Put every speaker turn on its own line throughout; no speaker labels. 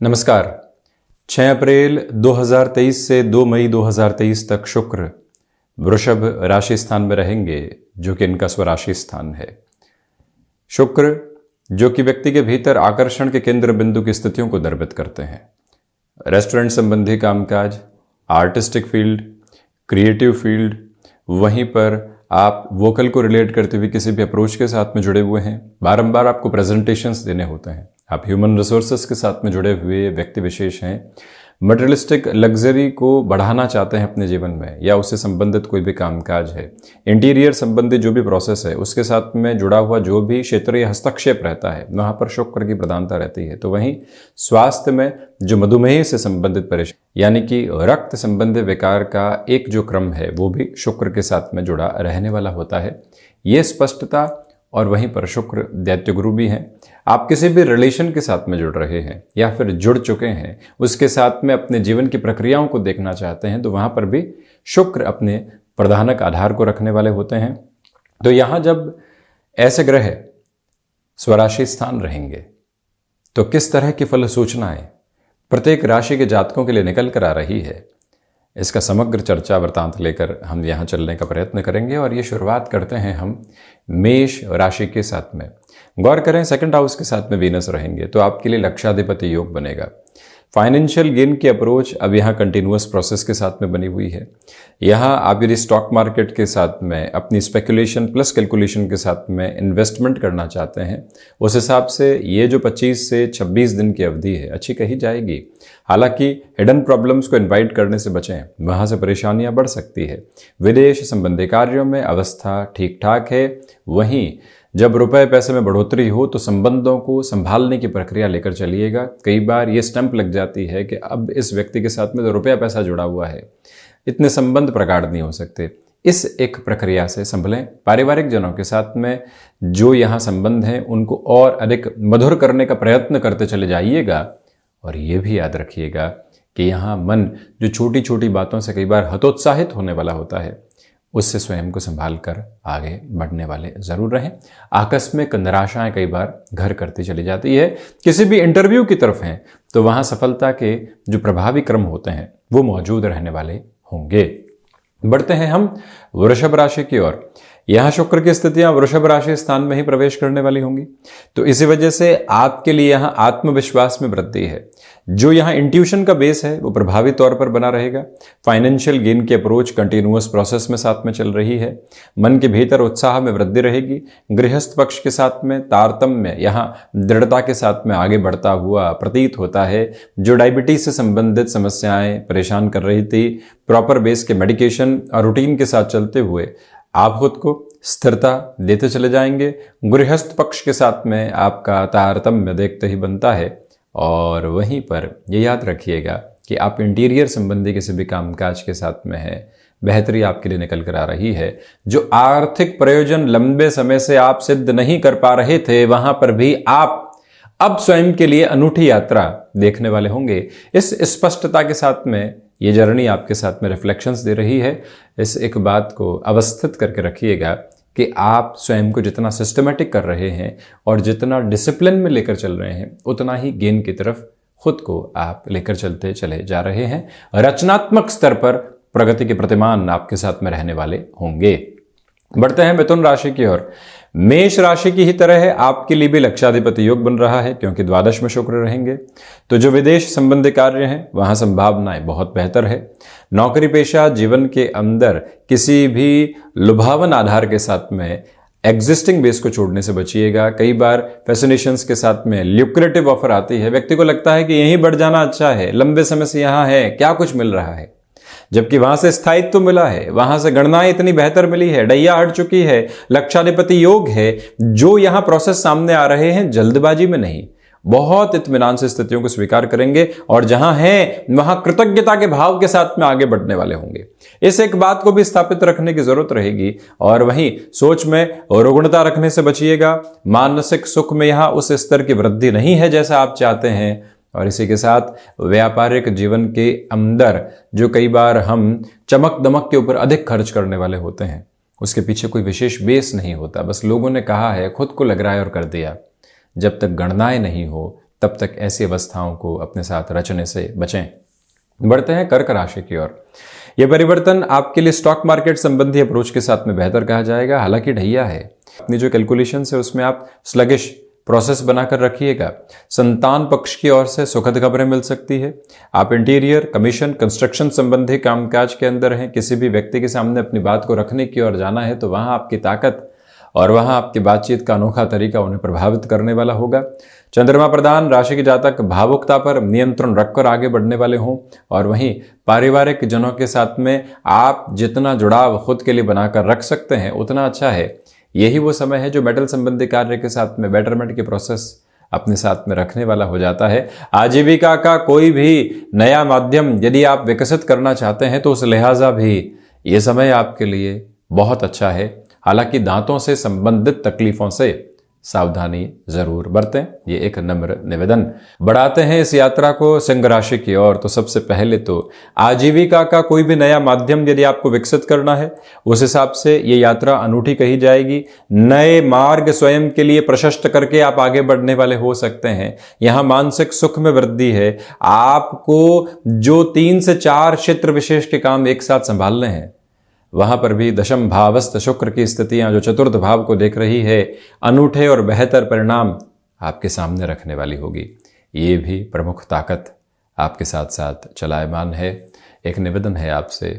नमस्कार। 6 अप्रैल 2023 से 2 मई 2023 तक शुक्र वृषभ राशि स्थान में रहेंगे, जो कि इनका स्वराशि स्थान है। शुक्र जो कि व्यक्ति के भीतर आकर्षण के केंद्र बिंदु की स्थितियों को दर्पित करते हैं। रेस्टोरेंट संबंधी कामकाज, आर्टिस्टिक फील्ड, क्रिएटिव फील्ड, वहीं पर आप वोकल को रिलेट करते हुए किसी भी अप्रोच के साथ में जुड़े हुए हैं। बारंबार आपको प्रेजेंटेशंस देने होते हैं। आप ह्यूमन रिसोर्सेज के साथ में जुड़े हुए व्यक्ति विशेष हैं। मटेरियलिस्टिक लग्जरी को बढ़ाना चाहते हैं अपने जीवन में, या उससे संबंधित कोई भी कामकाज है। इंटीरियर संबंधित जो भी प्रोसेस है उसके साथ में जुड़ा हुआ जो भी क्षेत्रीय हस्तक्षेप रहता है, वहाँ पर शुक्र की प्रधानता रहती है। तो वहीं स्वास्थ्य में जो मधुमेह से संबंधित परेशानी यानी कि रक्त संबंधी विकार का एक जो क्रम है वो भी शुक्र के साथ में जुड़ा रहने वाला होता है। ये स्पष्टता, और वहीं पर शुक्र दैत्य गुरु भी हैं। आप किसी भी रिलेशन के साथ में जुड़ रहे हैं या फिर जुड़ चुके हैं, उसके साथ में अपने जीवन की प्रक्रियाओं को देखना चाहते हैं, तो वहाँ पर भी शुक्र अपने प्रधानक आधार को रखने वाले होते हैं। तो यहाँ जब ऐसे ग्रह स्वराशि स्थान रहेंगे तो किस तरह की फल सूचनाएं प्रत्येक राशि के जातकों के लिए निकल कर आ रही है, इसका समग्र चर्चा वृत्तांत लेकर हम यहाँ चलने का प्रयत्न करेंगे। और ये शुरुआत करते हैं हम मेष राशि के साथ में। गौर करें, सेकंड हाउस के साथ में वीनस रहेंगे तो आपके लिए लक्षाधिपति योग बनेगा। फाइनेंशियल गेन की अप्रोच अब यहाँ कंटिन्यूअस प्रोसेस के साथ में बनी हुई है। यहाँ आप यदि स्टॉक मार्केट के साथ में अपनी स्पेकुलेशन प्लस कैलकुलेशन के साथ में इन्वेस्टमेंट करना चाहते हैं, उस हिसाब से ये जो 25 से 26 दिन की अवधि है अच्छी कही जाएगी। हालांकि हिडन प्रॉब्लम्स को इन्वाइट करने से बचें, वहाँ से परेशानियाँ बढ़ सकती है। विदेश संबंधी कार्यों में अवस्था ठीक ठाक है। वहीं जब रुपए पैसे में बढ़ोतरी हो तो संबंधों को संभालने की प्रक्रिया लेकर चलिएगा। कई बार ये स्टंप लग जाती है कि अब इस व्यक्ति के साथ में तो रुपया पैसा जुड़ा हुआ है, इतने संबंध प्रगाढ़ नहीं हो सकते। इस एक प्रक्रिया से संभलें। पारिवारिक जनों के साथ में जो यहाँ संबंध हैं उनको और अधिक मधुर करने का प्रयत्न करते चले जाइएगा। और ये भी याद रखिएगा कि यहाँ मन जो छोटी छोटी बातों से कई बार हतोत्साहित होने वाला होता है, उससे स्वयं को संभाल कर आगे बढ़ने वाले जरूर रहें। आकस्मिक निराशाएं कई बार घर करती चली जाती है। किसी भी इंटरव्यू की तरफ हैं तो वहां सफलता के जो प्रभावी क्रम होते हैं वो मौजूद रहने वाले होंगे। बढ़ते हैं हम वृषभ राशि की ओर। यहाँ शुक्र की स्थितियां वृषभ राशि स्थान में ही प्रवेश करने वाली होंगी, तो इसी वजह से आपके लिए यहाँ आत्मविश्वास में वृद्धि है। जो यहाँ इंट्यूशन का बेस है वो प्रभावी तौर पर बना रहेगा। फाइनेंशियल गेन की अप्रोच कंटिन्यूअस प्रोसेस में साथ में चल रही है। मन के भीतर उत्साह में वृद्धि रहेगी। गृहस्थ पक्ष के साथ में तारतम्य यहाँ दृढ़ता के साथ में आगे बढ़ता हुआ प्रतीत होता है। जो डायबिटीज से संबंधित समस्याएं परेशान कर रही थी, प्रॉपर बेस के मेडिकेशन और रूटीन के साथ चलते हुए आप खुद को स्थिरता देते चले जाएंगे। गृहस्थ पक्ष के साथ में आपका तारतम्य देखते ही बनता है। और वहीं पर ये याद रखिएगा कि आप इंटीरियर संबंधी किसी भी कामकाज के साथ में हैं, बेहतरी आपके लिए निकल कर आ रही है। जो आर्थिक प्रयोजन लंबे समय से आप सिद्ध नहीं कर पा रहे थे, वहां पर भी आप अब स्वयं के लिए अनूठी यात्रा देखने वाले होंगे। इस स्पष्टता के साथ में ये जर्नी आपके साथ में रिफ्लेक्शंस दे रही है। इस एक बात को अवस्थित करके रखिएगा कि आप स्वयं को जितना सिस्टमेटिक कर रहे हैं और जितना डिसिप्लिन में लेकर चल रहे हैं, उतना ही गेन की तरफ खुद को आप लेकर चलते चले जा रहे हैं। रचनात्मक स्तर पर प्रगति के प्रतिमान आपके साथ में रहने वाले होंगे। बढ़ते हैं मिथुन राशि की ओर। मेष राशि की ही तरह है, आपके लिए भी लक्षाधिपति योग बन रहा है, क्योंकि द्वादश में शुक्र रहेंगे। तो जो विदेश संबंधी कार्य हैं वहां संभावनाएं बहुत बेहतर है। नौकरी पेशा जीवन के अंदर किसी भी लुभावन आधार के साथ में एग्जिस्टिंग बेस को छोड़ने से बचिएगा। कई बार फैसिनेशंस के साथ में ल्यूक्रेटिव ऑफर आती है, व्यक्ति को लगता है कि यहीं बढ़ जाना अच्छा है, लंबे समय से यहाँ है, क्या कुछ मिल रहा है, जबकि वहां से स्थायित्व तो मिला है, वहां से गणनाएं इतनी बेहतर मिली है, डैया हट चुकी है, लक्षाधिपति योग है। जो यहां प्रोसेस सामने आ रहे हैं जल्दबाजी में नहीं, बहुत इत्मीनान से स्थितियों को स्वीकार करेंगे और जहां है वहां कृतज्ञता के भाव के साथ में आगे बढ़ने वाले होंगे। इस एक बात को भी स्थापित रखने की जरूरत रहेगी। और वहीं सोच में रुग्णता रखने से बचिएगा। मानसिक सुख में यहां उस स्तर की वृद्धि नहीं है जैसा आप चाहते हैं। और इसी के साथ व्यापारिक जीवन के अंदर जो कई बार हम चमक दमक के ऊपर अधिक खर्च करने वाले होते हैं, उसके पीछे कोई विशेष बेस नहीं होता, बस लोगों ने कहा है, खुद को लग रहा है और कर दिया। जब तक गणनाएं नहीं हो तब तक ऐसी अवस्थाओं को अपने साथ रचने से बचें। बढ़ते हैं कर्क राशि की ओर। यह परिवर्तन आपके लिए स्टॉक मार्केट संबंधी अप्रोच के साथ में बेहतर कहा जाएगा। हालांकि ढैया है, अपनी जो कैलकुलेशन है उसमें आप स्लगिश प्रोसेस बनाकर रखिएगा। संतान पक्ष की ओर से सुखद खबरें मिल सकती है। आप इंटीरियर, कमीशन, कंस्ट्रक्शन संबंधी कामकाज के अंदर हैं। किसी भी व्यक्ति के सामने अपनी बात को रखने की ओर जाना है तो वहां आपकी ताकत और वहां आपकी बातचीत का अनोखा तरीका उन्हें प्रभावित करने वाला होगा। चंद्रमा प्रधान राशि के जातक भावुकता पर नियंत्रण रखकर आगे बढ़ने वाले हों और वहीं पारिवारिक जनों के साथ में आप जितना जुड़ाव खुद के लिए बनाकर रख सकते हैं उतना अच्छा है। यही वो समय है जो मेटल संबंधी कार्य के साथ में बेटरमेंट की प्रोसेस अपने साथ में रखने वाला हो जाता है। आजीविका का कोई भी नया माध्यम यदि आप विकसित करना चाहते हैं तो उस लिहाजा भी ये समय आपके लिए बहुत अच्छा है। हालांकि दांतों से संबंधित तकलीफों से सावधानी जरूर बरतें, ये एक नम्र निवेदन। बढ़ाते हैं इस यात्रा को सिंह राशि की ओर। तो सबसे पहले तो आजीविका का कोई भी नया माध्यम यदि आपको विकसित करना है उस हिसाब से ये यात्रा अनूठी कही जाएगी। नए मार्ग स्वयं के लिए प्रशस्त करके आप आगे बढ़ने वाले हो सकते हैं। यहां मानसिक सुख में वृद्धि है। आपको जो 3 से 4 क्षेत्र विशेष के काम एक साथ संभालने हैं वहां पर भी दशम भावस्थ शुक्र की स्थितियां जो चतुर्थ भाव को देख रही है अनूठे और बेहतर परिणाम आपके सामने रखने वाली होगी। ये भी प्रमुख ताकत आपके साथ साथ चलायमान है। एक निवेदन है आपसे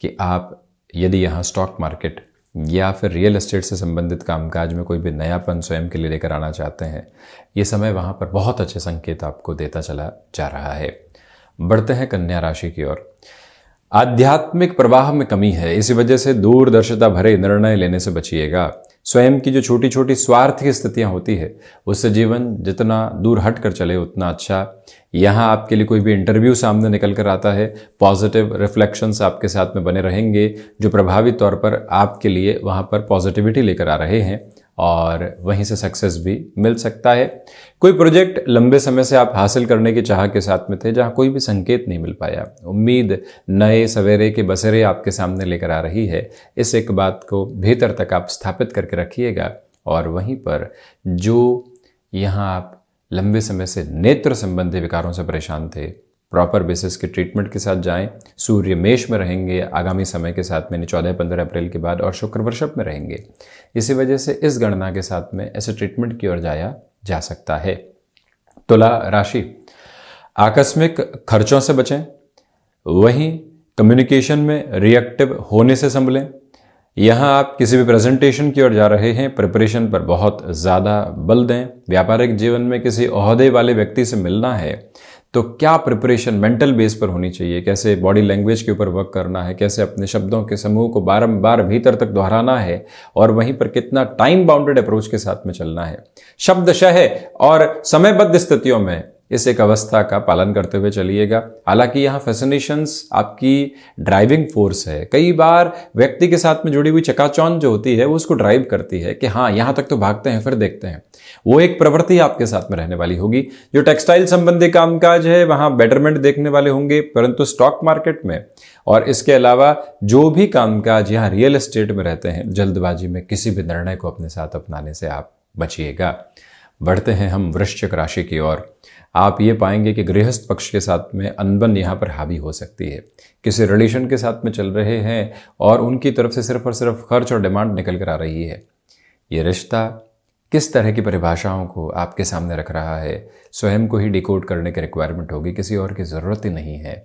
कि आप यदि यहाँ स्टॉक मार्केट या फिर रियल एस्टेट से संबंधित कामकाज में कोई भी नयापन स्वयं के लिए लेकर आना चाहते हैं, ये समय वहाँ पर बहुत अच्छे संकेत आपको देता चला जा रहा है। बढ़ते हैं कन्या राशि की ओर। आध्यात्मिक प्रवाह में कमी है, इसी वजह से दूरदर्शिता भरे निर्णय लेने से बचिएगा। स्वयं की जो छोटी छोटी स्वार्थ की स्थितियां होती है उससे जीवन जितना दूर हट कर चले उतना अच्छा। यहाँ आपके लिए कोई भी इंटरव्यू सामने निकल कर आता है, पॉजिटिव रिफ्लेक्शंस आपके साथ में बने रहेंगे जो प्रभावी तौर पर आपके लिए वहाँ पर पॉजिटिविटी लेकर आ रहे हैं और वहीं से सक्सेस भी मिल सकता है। कोई प्रोजेक्ट लंबे समय से आप हासिल करने की चाह के साथ में थे जहां कोई भी संकेत नहीं मिल पाया, उम्मीद नए सवेरे के बसेरे आपके सामने लेकर आ रही है। इस एक बात को भीतर तक आप स्थापित करके रखिएगा और वहीं पर जो यहाँ आप लंबे समय से नेत्र संबंधी विकारों से परेशान थे, प्रॉपर बेसिस के ट्रीटमेंट के साथ जाएं। सूर्य मेष में रहेंगे आगामी समय के साथ में 14-15 अप्रैल के बाद और शुक्र वृषभ में रहेंगे। इसी वजह से इस गणना के साथ में ऐसे ट्रीटमेंट की ओर जाया जा सकता है। तुला राशि, आकस्मिक खर्चों से बचें, वहीं कम्युनिकेशन में रिएक्टिव होने से संभलें। यहाँ आप किसी भी प्रेजेंटेशन की ओर जा रहे हैं, प्रिपरेशन पर बहुत ज़्यादा बल दें। व्यापारिक जीवन में किसी ओहदे वाले व्यक्ति से मिलना है तो क्या प्रिपरेशन मेंटल बेस पर होनी चाहिए, कैसे बॉडी लैंग्वेज के ऊपर वर्क करना है, कैसे अपने शब्दों के समूह को बारंबार भीतर तक दोहराना है और वहीं पर कितना टाइम बाउंडेड अप्रोच के साथ में चलना है। शब्दशः और समयबद्ध स्थितियों में इस एक अवस्था का पालन करते हुए चलिएगा। हालांकि यहाँ फैसिनेशंस आपकी ड्राइविंग फोर्स है। कई बार व्यक्ति के साथ में जुड़ी हुई चकाचौंध जो होती है वो उसको ड्राइव करती है कि हाँ यहाँ तक तो भागते हैं फिर देखते हैं। वो एक प्रवृत्ति आपके साथ में रहने वाली होगी। जो टेक्सटाइल संबंधी कामकाज है वहाँ बेटरमेंट देखने वाले होंगे, परंतु स्टॉक मार्केट में और इसके अलावा जो भी कामकाज यहाँ रियल एस्टेट में रहते हैं, जल्दबाजी में किसी भी निर्णय को अपने साथ अपनाने से आप बचिएगा। बढ़ते हैं हम वृश्चिक राशि की ओर। आप ये पाएंगे कि गृहस्थ पक्ष के साथ में अनबन यहाँ पर हावी हो सकती है। किसी रिलेशन के साथ में चल रहे हैं और उनकी तरफ से सिर्फ और सिर्फ खर्च और डिमांड निकल कर आ रही है। ये रिश्ता किस तरह की परिभाषाओं को आपके सामने रख रहा है, स्वयं को ही डिकोड करने की रिक्वायरमेंट होगी, किसी और की ज़रूरत ही नहीं है।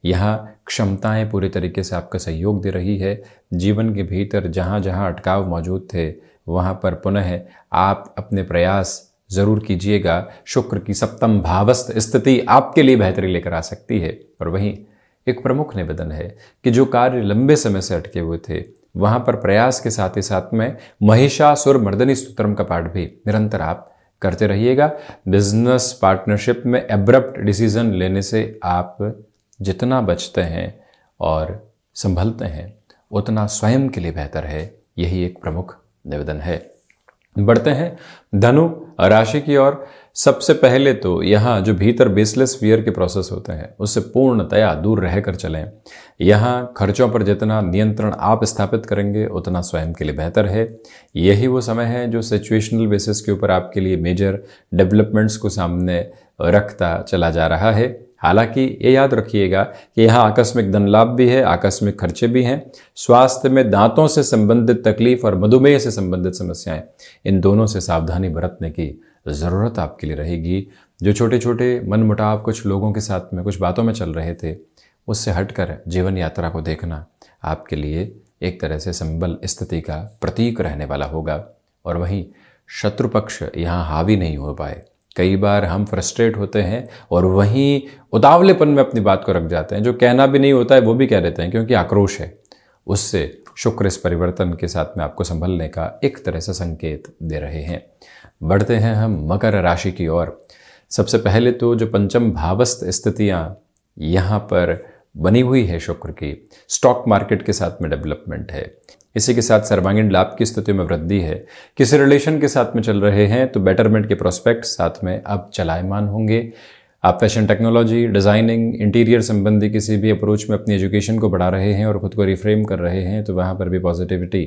यहाँ क्षमताएं पूरे तरीके से आपका सहयोग दे रही है। जीवन के भीतर जहाँ जहाँ अटकाव मौजूद थे वहाँ पर पुनः आप अपने प्रयास जरूर कीजिएगा। शुक्र की सप्तम भावस्थ स्थिति आपके लिए बेहतरी लेकर आ सकती है। और वहीं एक प्रमुख निवेदन है कि जो कार्य लंबे समय से अटके हुए थे वहां पर प्रयास के साथ ही साथ में महिषासुर मर्दनी स्तोत्रम का पाठ भी निरंतर आप करते रहिएगा। बिजनेस पार्टनरशिप में एब्रप्ट डिसीजन लेने से आप जितना बचते हैं और संभलते हैं उतना स्वयं के लिए बेहतर है। यही एक प्रमुख निवेदन है। बढ़ते हैं धनु राशि की ओर। सबसे पहले तो यहाँ जो भीतर बेसलेस फियर के प्रोसेस होते हैं उससे पूर्णतया दूर रहकर चलें। यहाँ खर्चों पर जितना नियंत्रण आप स्थापित करेंगे उतना स्वयं के लिए बेहतर है। यही वो समय है जो सिचुएशनल बेसिस के ऊपर आपके लिए मेजर डेवलपमेंट्स को सामने रखता चला जा रहा है। हालांकि ये याद रखिएगा कि यहाँ आकस्मिक धन लाभ भी है, आकस्मिक खर्चे भी हैं। स्वास्थ्य में दांतों से संबंधित तकलीफ और मधुमेह से संबंधित समस्याएं, इन दोनों से सावधानी बरतने की ज़रूरत आपके लिए रहेगी। जो छोटे छोटे मनमुटाव कुछ लोगों के साथ में कुछ बातों में चल रहे थे, उससे हटकर जीवन यात्रा को देखना आपके लिए एक तरह से संबल स्थिति का प्रतीक रहने वाला होगा। और वहीं शत्रु पक्ष यहाँ हावी नहीं हो पाए। कई बार हम फ्रस्ट्रेट होते हैं और वहीं उतावलेपन में अपनी बात को रख जाते हैं, जो कहना भी नहीं होता है वो भी कह देते हैं, क्योंकि आक्रोश है। उससे शुक्र इस परिवर्तन के साथ में आपको संभलने का एक तरह से संकेत दे रहे हैं। बढ़ते हैं हम मकर राशि की ओर। सबसे पहले तो जो पंचम भावस्थ स्थितियाँ यहाँ पर बनी हुई है शुक्र की, स्टॉक मार्केट के साथ में डेवलपमेंट है। इसी के साथ सर्वांगीण लाभ की स्थिति में वृद्धि है। किसी रिलेशन के साथ में चल रहे हैं तो बेटरमेंट के प्रोस्पेक्ट साथ में अब चलायमान होंगे। आप फैशन, टेक्नोलॉजी, डिज़ाइनिंग, इंटीरियर संबंधी किसी भी अप्रोच में अपनी एजुकेशन को बढ़ा रहे हैं और ख़ुद को रिफ्रेम कर रहे हैं, तो वहाँ पर भी पॉजिटिविटी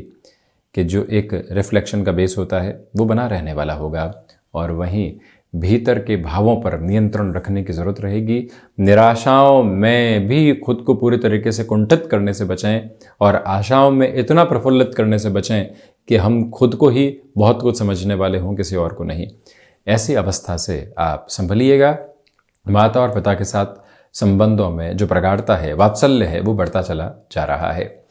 के जो एक रिफ्लेक्शन का बेस होता है वो बना रहने वाला होगा। और वहीं भीतर के भावों पर नियंत्रण रखने की ज़रूरत रहेगी। निराशाओं में भी खुद को पूरी तरीके से कुंठित करने से बचें और आशाओं में इतना प्रफुल्लित करने से बचें कि हम खुद को ही बहुत कुछ समझने वाले हों, किसी और को नहीं। ऐसी अवस्था से आप संभलिएगा। माता और पिता के साथ संबंधों में जो प्रगाढ़ता है, वात्सल्य है, वो बढ़ता चला जा रहा है।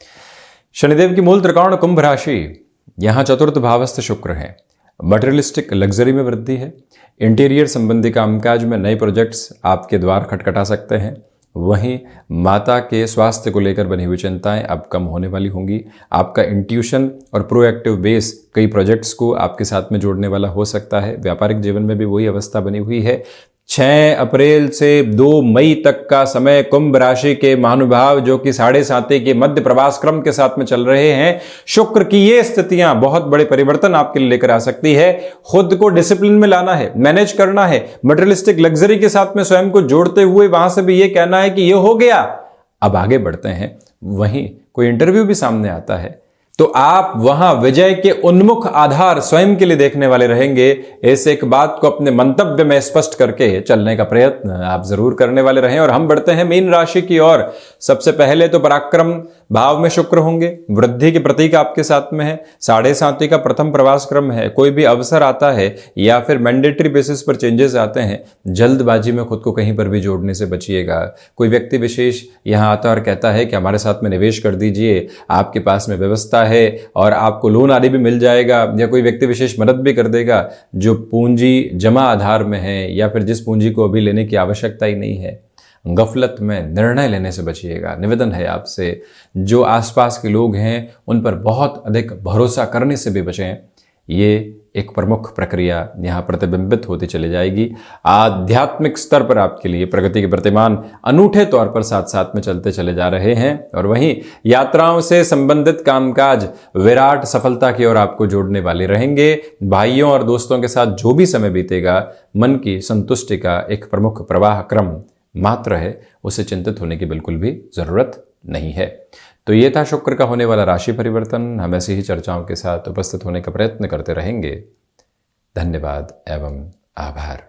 शनिदेव की मूल त्रिकोण कुंभ राशि, यहाँ चतुर्थ भावस्थ शुक्र है। मटेरियलिस्टिक लग्जरी में वृद्धि है। इंटीरियर संबंधी कामकाज में नए प्रोजेक्ट्स आपके द्वार खटखटा सकते हैं। वहीं माता के स्वास्थ्य को लेकर बनी हुई चिंताएं अब कम होने वाली होंगी। आपका इंट्यूशन और प्रोएक्टिव बेस कई प्रोजेक्ट्स को आपके साथ में जोड़ने वाला हो सकता है। व्यापारिक जीवन में भी वही अवस्था बनी हुई है। 6 अप्रैल से 2 मई तक का समय कुंभ राशि के महानुभाव जो कि 7.5 के मध्य प्रवास क्रम के साथ में चल रहे हैं, शुक्र की ये स्थितियां बहुत बड़े परिवर्तन आपके लिए लेकर आ सकती है। खुद को डिसिप्लिन में लाना है, मैनेज करना है। मटेरियलिस्टिक लग्जरी के साथ में स्वयं को जोड़ते हुए वहां से भी ये कहना है कि ये हो गया, अब आगे बढ़ते हैं। वहीं कोई इंटरव्यू भी सामने आता है तो आप वहां विजय के उन्मुख आधार स्वयं के लिए देखने वाले रहेंगे। इस एक बात को अपने मंतव्य में स्पष्ट करके चलने का प्रयत्न आप जरूर करने वाले रहें। और हम बढ़ते हैं मीन राशि की ओर। सबसे पहले तो पराक्रम भाव में शुक्र होंगे, वृद्धि के प्रतीक आपके साथ में है। 7.5 का प्रथम प्रवास क्रम है। कोई भी अवसर आता है या फिर मैंडेटरी बेसिस पर चेंजेस आते हैं, जल्दबाजी में खुद को कहीं पर भी जोड़ने से बचिएगा। कोई व्यक्ति विशेष यहाँ आता और कहता है कि हमारे साथ में निवेश कर दीजिए, आपके पास में व्यवस्था है और आपको लोन आदि भी मिल जाएगा, या कोई व्यक्ति विशेष मदद भी कर देगा जो पूंजी जमा आधार में है या फिर जिस पूंजी को अभी लेने की आवश्यकता ही नहीं है। गफलत में निर्णय लेने से बचिएगा। निवेदन है आपसे, जो आसपास के लोग हैं उन पर बहुत अधिक भरोसा करने से भी बचें। ये एक प्रमुख प्रक्रिया यहाँ प्रतिबिंबित होती चली जाएगी। आध्यात्मिक स्तर पर आपके लिए प्रगति के प्रतिमान अनूठे तौर पर साथ साथ में चलते चले जा रहे हैं। और वहीं यात्राओं से संबंधित कामकाज विराट सफलता की ओर आपको जोड़ने वाले रहेंगे। भाइयों और दोस्तों के साथ जो भी समय बीतेगा, मन की संतुष्टि का एक प्रमुख प्रवाह क्रम मात्र है, उसे चिंतित होने की बिल्कुल भी जरूरत नहीं है। तो ये था शुक्र का होने वाला राशि परिवर्तन। हम ऐसी ही चर्चाओं के साथ उपस्थित होने का प्रयत्न करते रहेंगे। धन्यवाद एवं आभार।